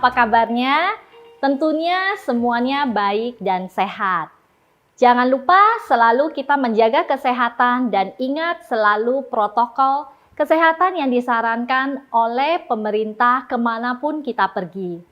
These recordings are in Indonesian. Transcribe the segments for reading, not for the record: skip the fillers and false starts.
apa kabarnya? Tentunya semuanya baik dan sehat. Jangan lupa selalu kita menjaga kesehatan dan ingat selalu protokol kesehatan yang disarankan oleh pemerintah kemanapun kita pergi.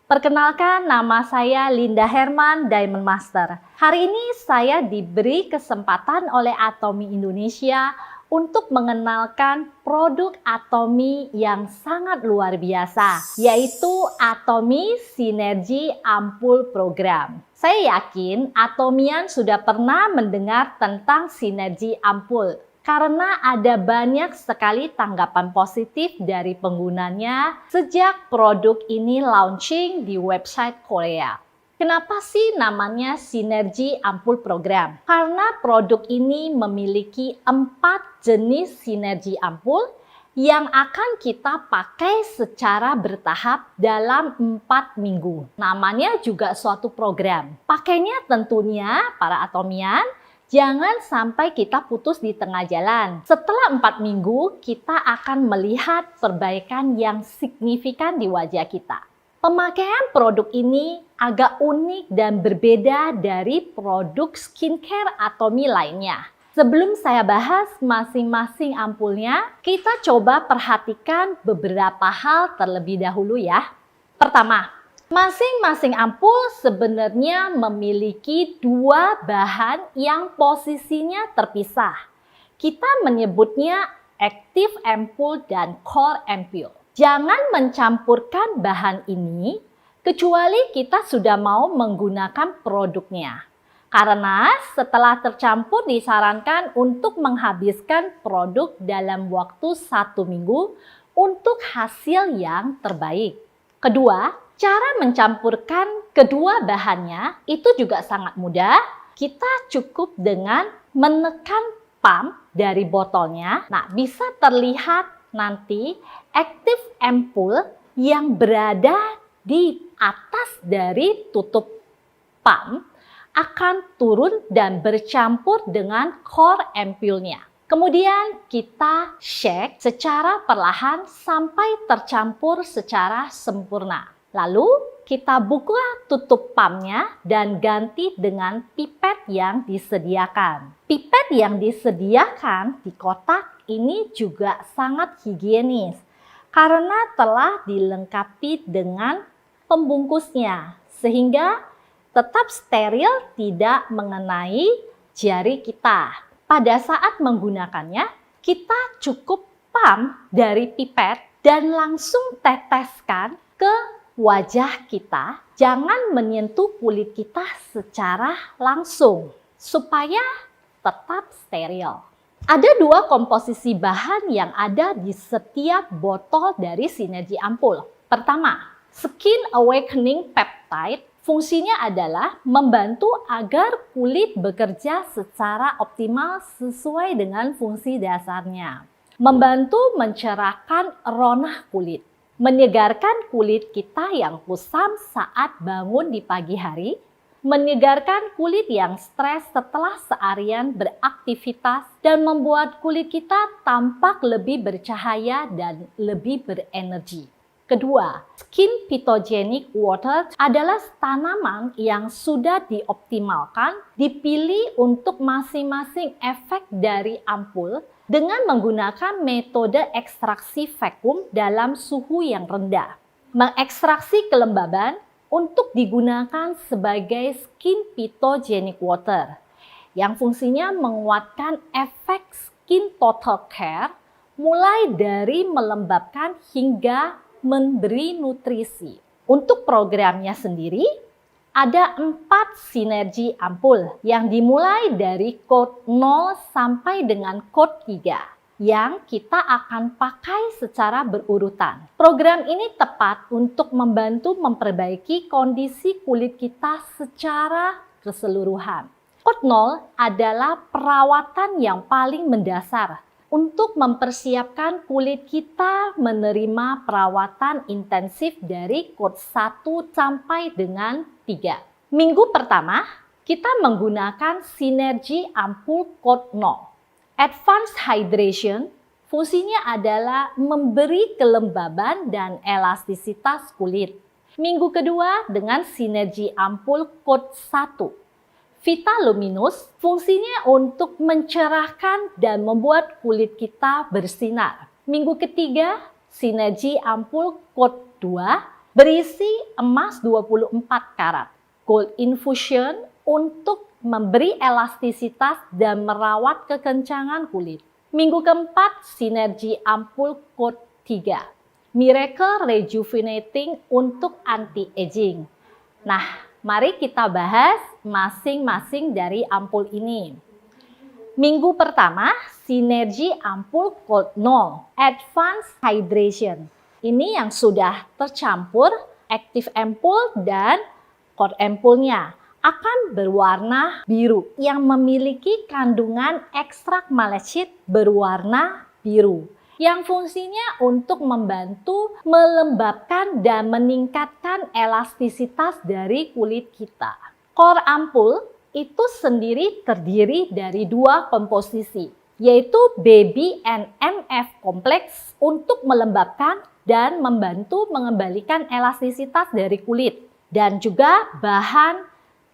Perkenalkan, nama saya Linda Herman, Diamond Master. Hari ini saya diberi kesempatan oleh Atomy Indonesia untuk mengenalkan produk Atomy yang sangat luar biasa, yaitu Atomy Sinergi Ampul Program. Saya yakin Atomyan sudah pernah mendengar tentang sinergi ampul, karena ada banyak sekali tanggapan positif dari penggunanya sejak produk ini launching di website Korea. Kenapa sih namanya Sinergi Ampul Program? Karena produk ini memiliki 4 jenis sinergi ampul yang akan kita pakai secara bertahap dalam 4 minggu. Namanya juga suatu program. Pakainya tentunya para Atomyan, jangan sampai kita putus di tengah jalan. Setelah 4 minggu, kita akan melihat perbaikan yang signifikan di wajah kita. Pemakaian produk ini agak unik dan berbeda dari produk skincare Atomy lainnya. Sebelum saya bahas masing-masing ampulnya, kita coba perhatikan beberapa hal terlebih dahulu ya. Pertama, masing-masing ampul sebenarnya memiliki 2 bahan yang posisinya terpisah. Kita menyebutnya active ampul dan core ampul. Jangan mencampurkan bahan ini kecuali kita sudah mau menggunakan produknya. Karena setelah tercampur disarankan untuk menghabiskan produk dalam waktu 1 minggu untuk hasil yang terbaik. Kedua, cara mencampurkan kedua bahannya itu juga sangat mudah. Kita cukup dengan menekan pump dari botolnya. Nah, bisa terlihat nanti active ampul yang berada di atas dari tutup pump akan turun dan bercampur dengan core ampulnya. Kemudian kita shake secara perlahan sampai tercampur secara sempurna. Lalu kita buka tutup pumpnya dan ganti dengan pipet yang disediakan. Pipet yang disediakan di kotak ini juga sangat higienis karena telah dilengkapi dengan pembungkusnya sehingga tetap steril, tidak mengenai jari kita. Pada saat menggunakannya, kita cukup pump dari pipet dan langsung teteskan ke wajah kita. Jangan menyentuh kulit kita secara langsung supaya tetap steril. Ada 2 komposisi bahan yang ada di setiap botol dari sinergi ampul. Pertama, Skin Awakening Peptide. Fungsinya adalah membantu agar kulit bekerja secara optimal sesuai dengan fungsi dasarnya. Membantu mencerahkan ronah kulit. Menyegarkan kulit kita yang kusam saat bangun di pagi hari. Menyegarkan kulit yang stres setelah seharian beraktivitas dan membuat kulit kita tampak lebih bercahaya dan lebih berenergi. Kedua, Skin Phytogenic Water adalah tanaman yang sudah dioptimalkan, dipilih untuk masing-masing efek dari ampul dengan menggunakan metode ekstraksi vakum dalam suhu yang rendah. Mengekstraksi kelembaban untuk digunakan sebagai Skin Phytogenic Water yang fungsinya menguatkan efek Skin Total Care mulai dari melembabkan hingga memberi nutrisi. Untuk programnya sendiri, ada 4 sinergi ampul yang dimulai dari kode 0 sampai dengan kode 3 yang kita akan pakai secara berurutan. Program ini tepat untuk membantu memperbaiki kondisi kulit kita secara keseluruhan. Kode 0 adalah perawatan yang paling mendasar untuk mempersiapkan kulit kita menerima perawatan intensif dari kode 1 sampai dengan 3. Minggu pertama, kita menggunakan sinergi ampul kode 0. Advanced Hydration fungsinya adalah memberi kelembaban dan elastisitas kulit. Minggu kedua dengan sinergi ampul kode 1. Vita Luminous fungsinya untuk mencerahkan dan membuat kulit kita bersinar. Minggu ketiga, sinergi ampul kode 2 berisi emas 24 karat. Gold Infusion untuk memberi elastisitas dan merawat kekencangan kulit. Minggu keempat, sinergi ampul kode 3. Miracle Rejuvenating untuk anti-aging. Nah, mari kita bahas masing-masing dari ampul ini. Minggu pertama, sinergi ampul kode 0, Advanced Hydration. Ini yang sudah tercampur active ampul dan core ampulnya akan berwarna biru yang memiliki kandungan ekstrak malesit berwarna biru, yang fungsinya untuk membantu melembabkan dan meningkatkan elastisitas dari kulit kita. Core ampul itu sendiri terdiri dari 2 komposisi, yaitu BB-NMF kompleks untuk melembabkan dan membantu mengembalikan elastisitas dari kulit, dan juga bahan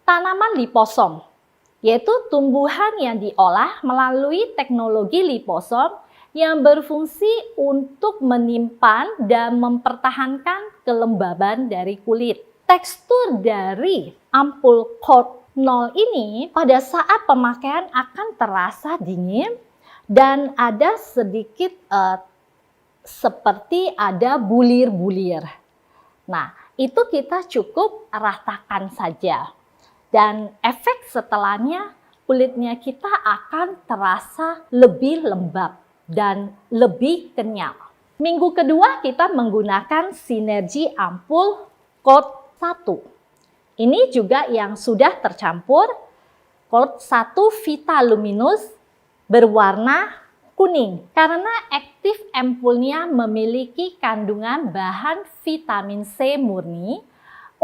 tanaman liposom, yaitu tumbuhan yang diolah melalui teknologi liposom yang berfungsi untuk menyimpan dan mempertahankan kelembaban dari kulit. Tekstur dari ampul kode 0 ini pada saat pemakaian akan terasa dingin dan ada sedikit seperti ada bulir-bulir. Nah, itu kita cukup ratakan saja. Dan efek setelahnya kulitnya kita akan terasa lebih lembab dan lebih kenyal. Minggu kedua kita menggunakan sinergi ampul kode 1. Ini juga yang sudah tercampur. Kode 1 Vita Luminous berwarna kuning karena aktif ampulnya memiliki kandungan bahan vitamin C murni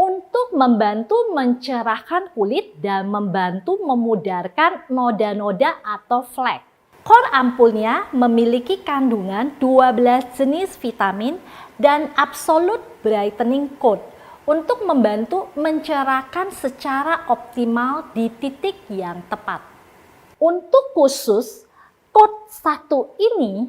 untuk membantu mencerahkan kulit dan membantu memudarkan noda-noda atau flek. Core ampulnya memiliki kandungan 12 jenis vitamin dan absolute brightening code untuk membantu mencerahkan secara optimal di titik yang tepat. Untuk khusus kode 1 ini,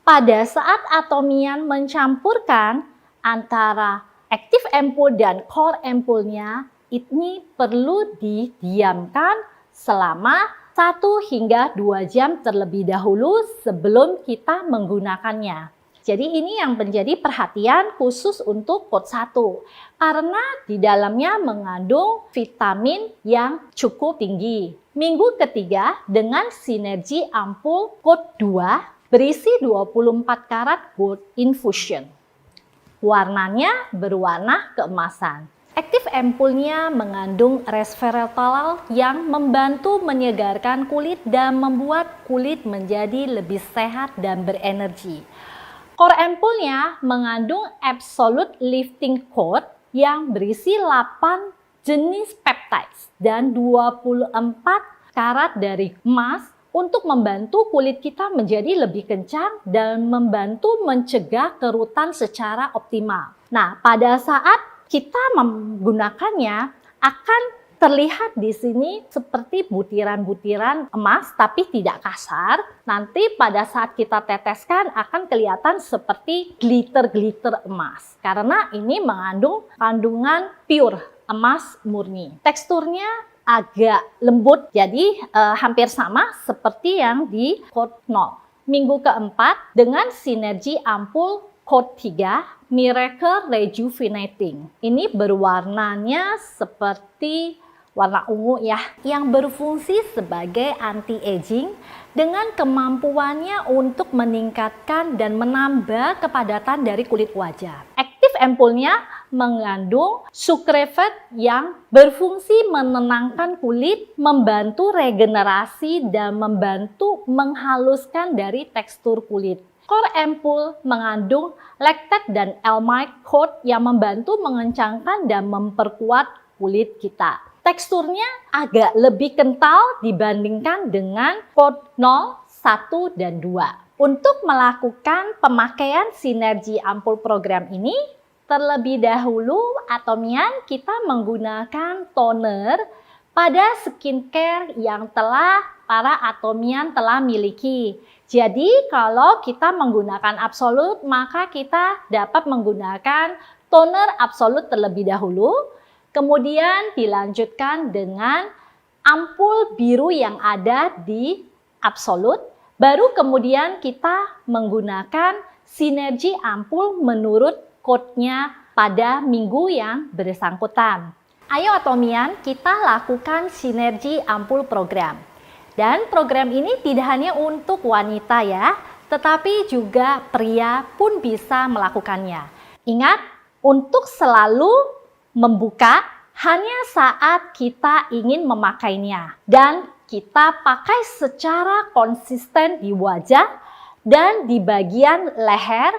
pada saat Atomian mencampurkan antara active ampul dan core ampulnya, ini perlu didiamkan selama 1 hingga 2 jam terlebih dahulu sebelum kita menggunakannya. Jadi ini yang menjadi perhatian khusus untuk kode 1 karena di dalamnya mengandung vitamin yang cukup tinggi. Minggu ketiga dengan sinergi ampul kode 2 berisi 24 karat Gold Infusion. Warnanya berwarna keemasan. Aktif ampulnya mengandung resveratrol yang membantu menyegarkan kulit dan membuat kulit menjadi lebih sehat dan berenergi. Core ampulnya mengandung absolute lifting code yang berisi 8 jenis peptides dan 24 karat dari emas untuk membantu kulit kita menjadi lebih kencang dan membantu mencegah kerutan secara optimal. Nah, pada saat kita menggunakannya akan terlihat di sini seperti butiran-butiran emas tapi tidak kasar. Nanti pada saat kita teteskan akan kelihatan seperti glitter-glitter emas karena ini mengandung kandungan pure emas murni. Teksturnya agak lembut, jadi hampir sama seperti yang di kode 0. Minggu keempat dengan sinergi ampul kode 3 Miracle Rejuvenating. Ini berwarnanya seperti warna ungu ya, yang berfungsi sebagai anti-aging dengan kemampuannya untuk meningkatkan dan menambah kepadatan dari kulit wajah. Aktif ampulnya mengandung sucrevate yang berfungsi menenangkan kulit, membantu regenerasi dan membantu menghaluskan dari tekstur kulit. Core ampul mengandung lactate dan elmite code yang membantu mengencangkan dan memperkuat kulit kita. Teksturnya agak lebih kental dibandingkan dengan kode 0, 1, dan 2. Untuk melakukan pemakaian sinergi ampul program ini, terlebih dahulu Atomian kita menggunakan toner pada skincare yang telah para Atomian telah miliki. Jadi kalau kita menggunakan Absolut, maka kita dapat menggunakan toner Absolut terlebih dahulu, kemudian dilanjutkan dengan ampul biru yang ada di Absolut, baru kemudian kita menggunakan sinergi ampul menurut code-nya pada minggu yang bersangkutan. Ayo Atomian, kita lakukan sinergi ampul program. Dan program ini tidak hanya untuk wanita ya, tetapi juga pria pun bisa melakukannya. Ingat, untuk selalu membuka hanya saat kita ingin memakainya. Dan kita pakai secara konsisten di wajah dan di bagian leher.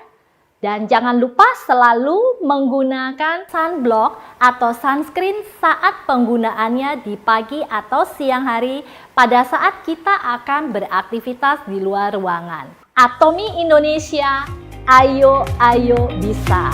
Dan jangan lupa selalu menggunakan sunblock atau sunscreen saat penggunaannya di pagi atau siang hari pada saat kita akan beraktivitas di luar ruangan. Atomi Indonesia, ayo bisa!